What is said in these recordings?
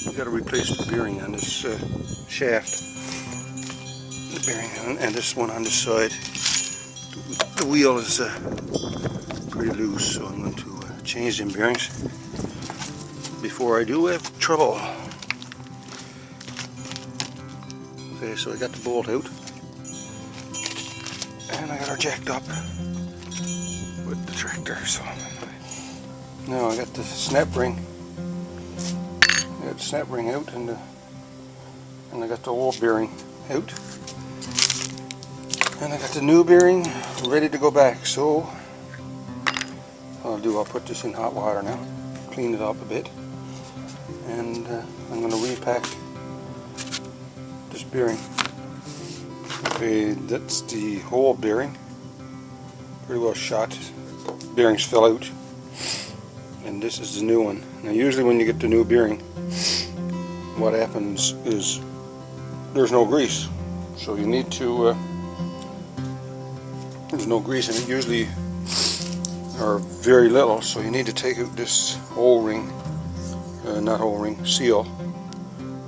You got to replace the bearing on this shaft. The bearing and this one on this side. The wheel is pretty loose, so I'm going to change them bearings before I do have trouble. Okay, so I got the bolt out, and I got her jacked up with the tractor. So now I got the snap ring. I got the snap ring out, and I got the old bearing out, and I got the new bearing ready to go back. So what I'll put this in hot water now, clean it up a bit, and I'm going to repack this bearing. Okay, that's the whole bearing, pretty well shot. Bearings fell out, and this is the new one. Now usually when you get the new bearing, what happens is there's no grease, so you need to there's no grease in it usually, or very little, so you need to take out this O-ring, not O-ring, seal,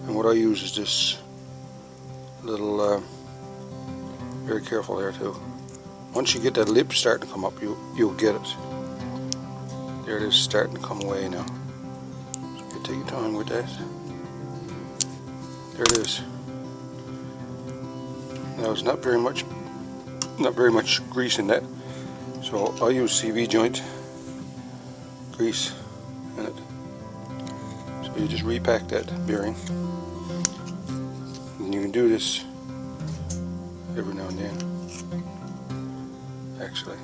and what I use is this little very careful there too. Once you get that lip starting to come up, you'll get it. There it is, starting to come away now. So you take your time with that. There it is. Now it's not very much grease in that, so I'll use CV joint grease in it. So you just repack that bearing, and you can do this every now and then, actually.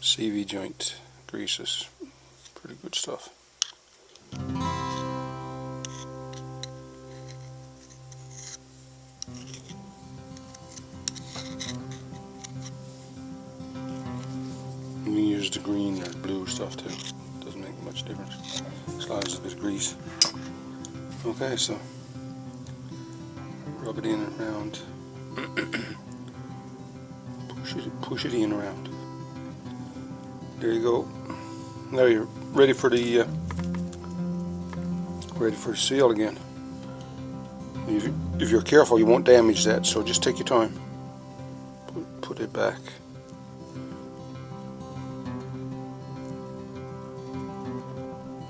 CV joint grease is pretty good stuff. You can use the green or blue stuff too. Doesn't make much difference as long as it's grease. Okay, so rub it in and around. push it in around. There you go. Now you're ready for the seal again. If you're careful, you won't damage that. So just take your time. Put it back.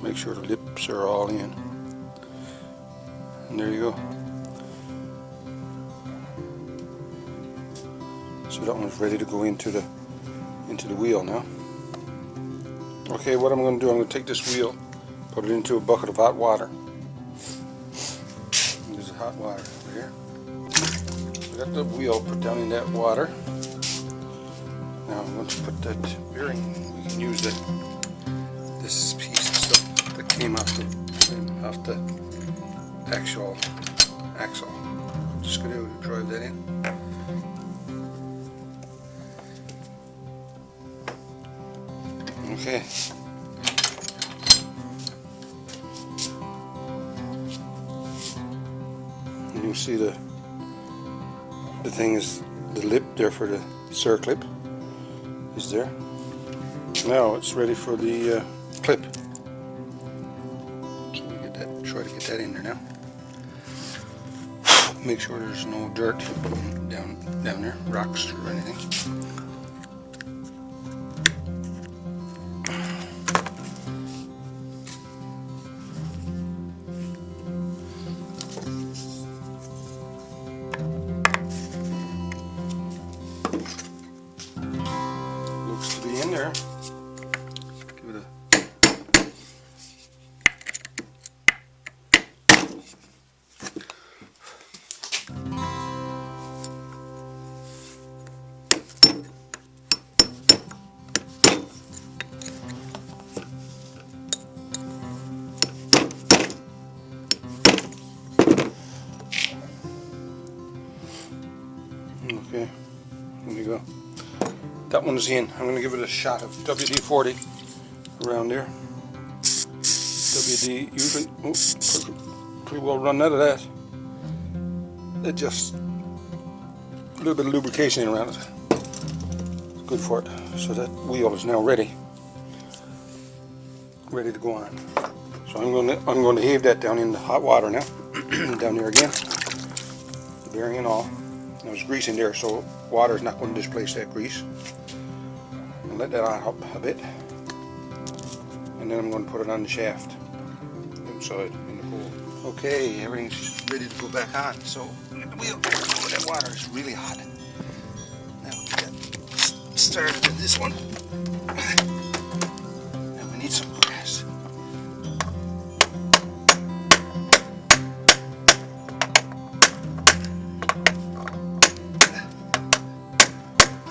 Make sure the lips are all in. And there you go. So that one's ready to go into the wheel now. Okay, what I'm going to do, I'm going to take this wheel, put it into a bucket of hot water. There's hot water over here. I got the wheel put down in that water. Now I'm going to put that bearing. We can use this piece of stuff that came off the actual axle. I'm just going to drive that in. Okay. And you'll see the thing is the lip there for the circlip is there. Now it's ready for the clip. So we try to get that in there now. Make sure there's no dirt down there, rocks or anything. In there. Give it a okay, here we go. That one's in. I'm going to give it a shot of WD-40 around there. WD usually pretty well run out of that. It just a little bit of lubrication around it. It's good for it. So that wheel is now ready to go on. So I'm going to heave that down in the hot water now. Down there again, the bearing and all. There's grease in there, so water is not going to displace that grease. And let that on up a bit, and then I'm going to put it on the shaft outside in the pool. Okay, everything's ready to go back on. So the wheel, oh, that water is really hot. Now we'll get that started with this one. Now we need some gas.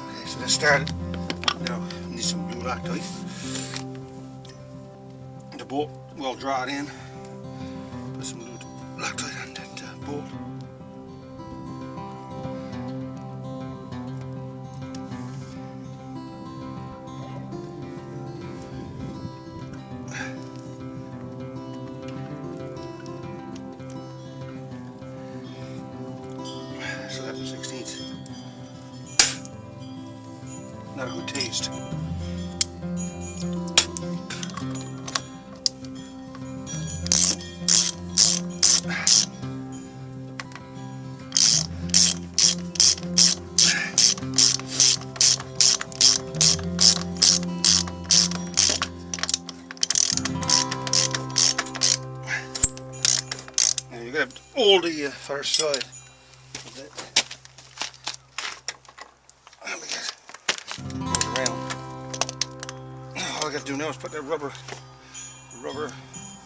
Okay, so that started. Now we need some blue Loctite. The bolt will draw it in. Put some blue Loctite on that bolt. So that was 16th. Not a good taste. Now you got to hold the first side of that. All I got to do now is put that rubber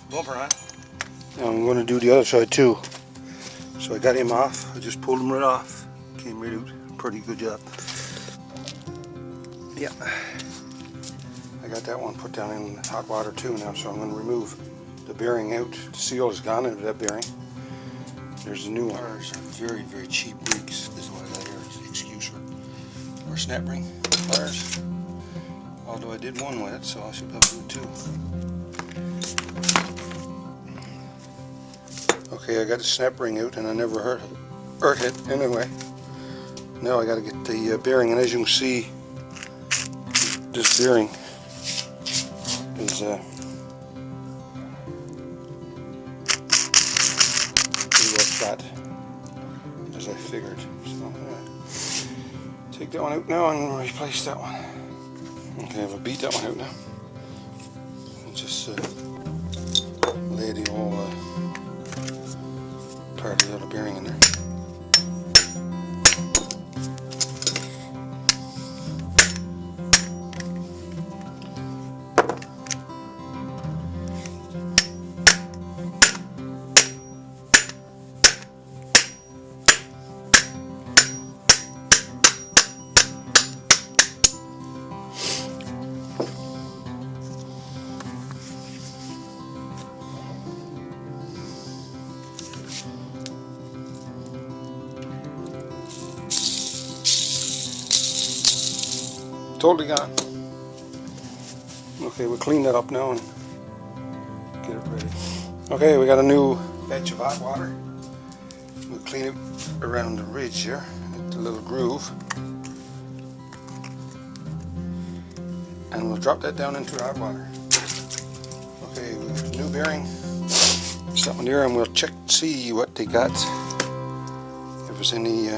bumper on. Now I'm going to do the other side too. So I got him off. I just pulled him right off. Came right out. Pretty good job. Yeah. I got that one put down in hot water too now, so I'm going to remove the bearing out. The seal is gone out of that bearing. There's a new one. Pliers are very, very cheap rigs. This is what I got here. Excuse or snap ring pliers. Although I did one with it, so I should be able to do two. Okay, I got the snap ring out and I never hurt it anyway. Now I got to get the bearing, and as you can see, this bearing is pretty well flat, as I figured. So take that one out now and replace that one. Okay, I'll beat that one out now. And just lay the whole part of the other bearing in there. Totally gone. Okay, we'll clean that up now and get it ready. Okay, we got a new batch of hot water. We'll clean it around the ridge here, the little groove. And we'll drop that down into hot water. Okay, new bearing. Something there, and we'll check, see what they got. If there's any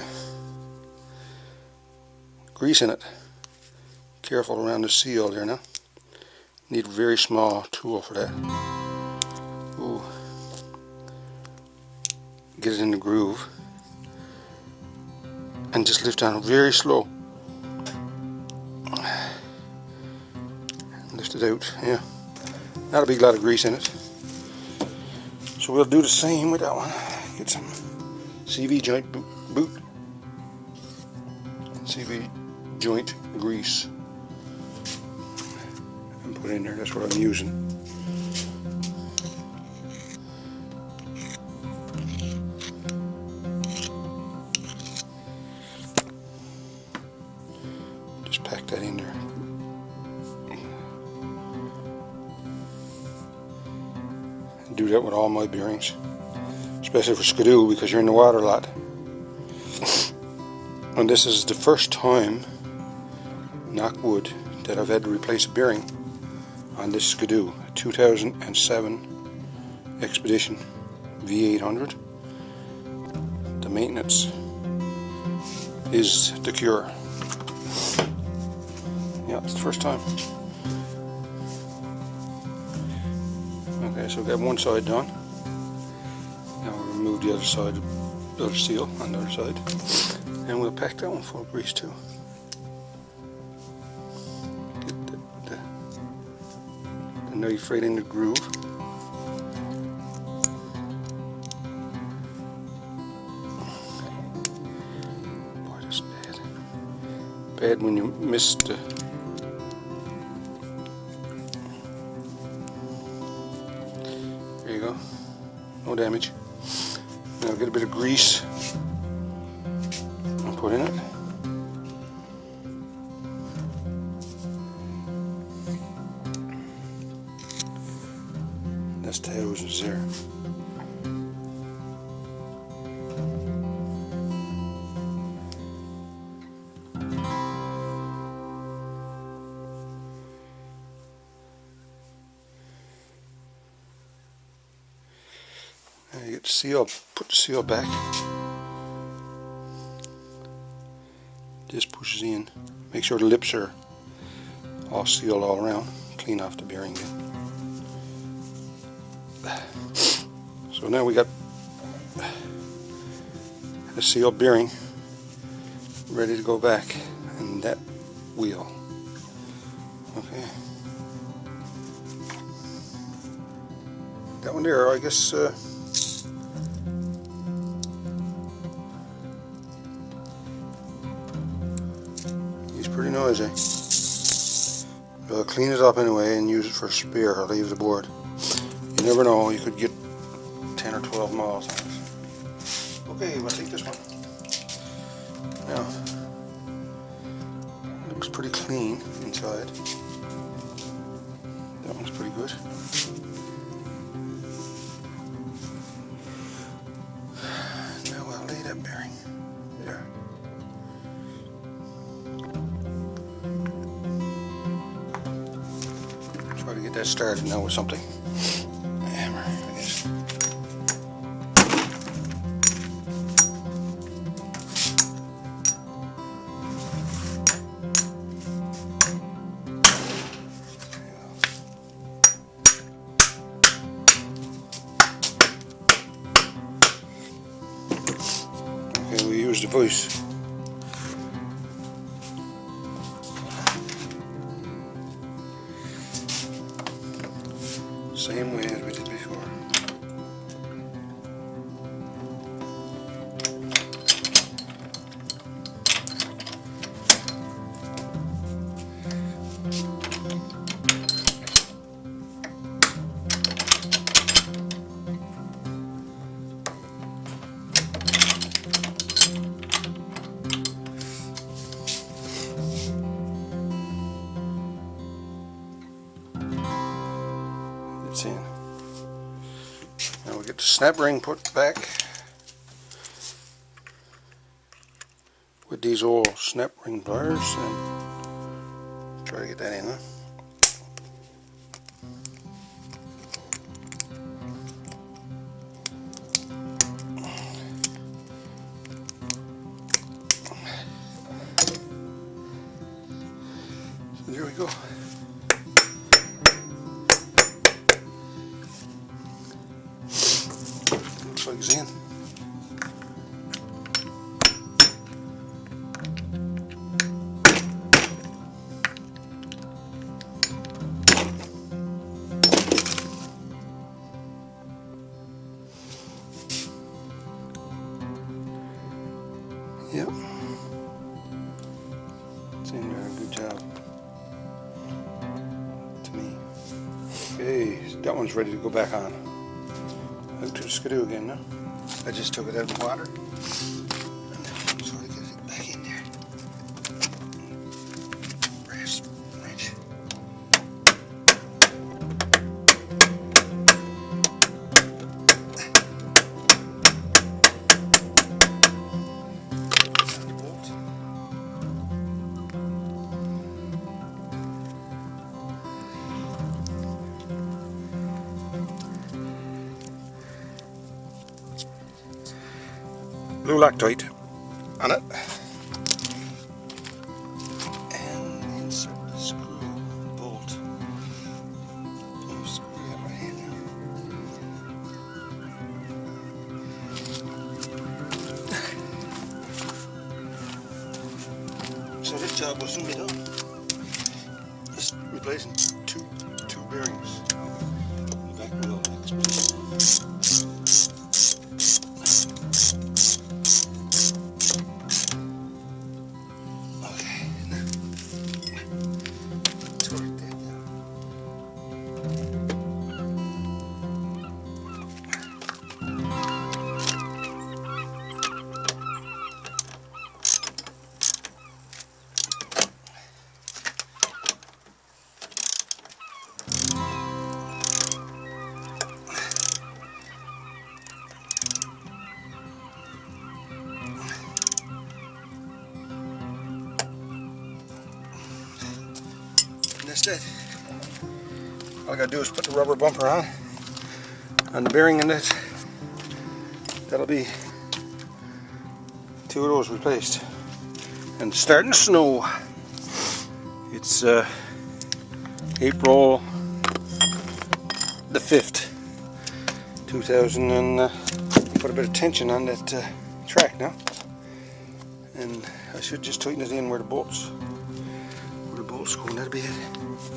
grease in it. Careful around the seal there now. Need a very small tool for that. Ooh. Get it in the groove. And just lift down very slow. Lift it out, yeah. Not a big lot of grease in it. So we'll do the same with that one. Get some CV joint boot. CV joint grease. And put in there, that's what I'm using. Just pack that in there. do that with all my bearings, especially for skidoo because you're in the water a lot. And this is the first time, knock wood, that I've had to replace a bearing on this skidoo, a 2007 Expedition V800. The maintenance is the cure. Yeah, it's the first time. Okay, so we've got one side done. Now we'll remove the other side, the other seal on the other side, and we'll pack that one full of grease too. Get the knife right in the groove. Boy, that's bad. Bad when you miss the. There you go. No damage. Now get a bit of grease and put in it. That's thousands there. Now you get the seal, put the seal back. This pushes in. Make sure the lips are all sealed all around. Clean off the bearing again. So now we got the sealed bearing ready to go back in that wheel. Okay. That one there, I guess he's pretty noisy. But I'll clean it up anyway and use it for a spare. I'll leave the board. You never know, you could get 10 or 12 miles on it. Okay, we'll take this one. Now, it looks pretty clean inside. That one's pretty good. Now I'll lay that bearing there. Try to get that started now with something. Hammer, I guess. Okay, we use the voice. Same way as we did before. It's in. Now we get the snap ring put back with these old snap ring pliers and try to get that in. So there we go. Looks like it's in. Yep. It's in there. Good job. To me. Okay, that one's ready to go back on. Out to the skidoo again now. I just took it out of the water. And sort of get it back in there. Brass wrench. blue Loctite on it. And insert the screw bolt. Screw that right in now. So this job will soon be done. Just replacing two bearings. The back wheel Expedition. Okay. Torque that down. And that's it. All I gotta do is put the rubber bumper on the bearing in it. That'll be two of those replaced. And it's starting to snow. It's April the 5th, 2000, and put a bit of tension on that track now. And I should just tighten it in where the bolts go, and that'll be it.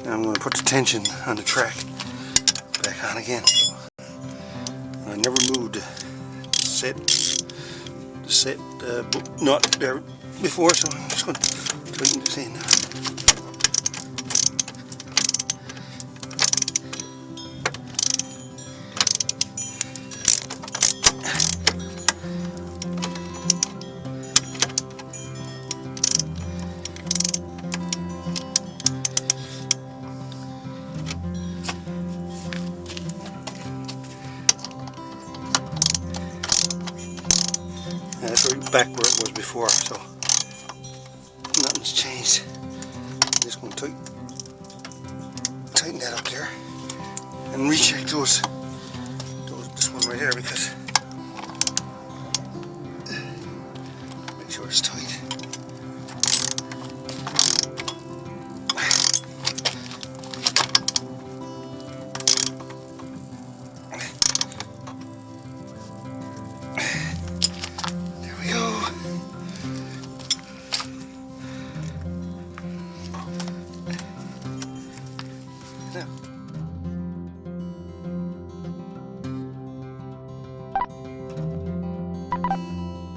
Now I'm going to put the tension on the track back on again. I never moved the set nut there before, so I'm just going to tighten this in now. That's right back where it was before, so nothing's changed. I'm just going to tighten that up there and recheck this one right here, because make sure it's tight.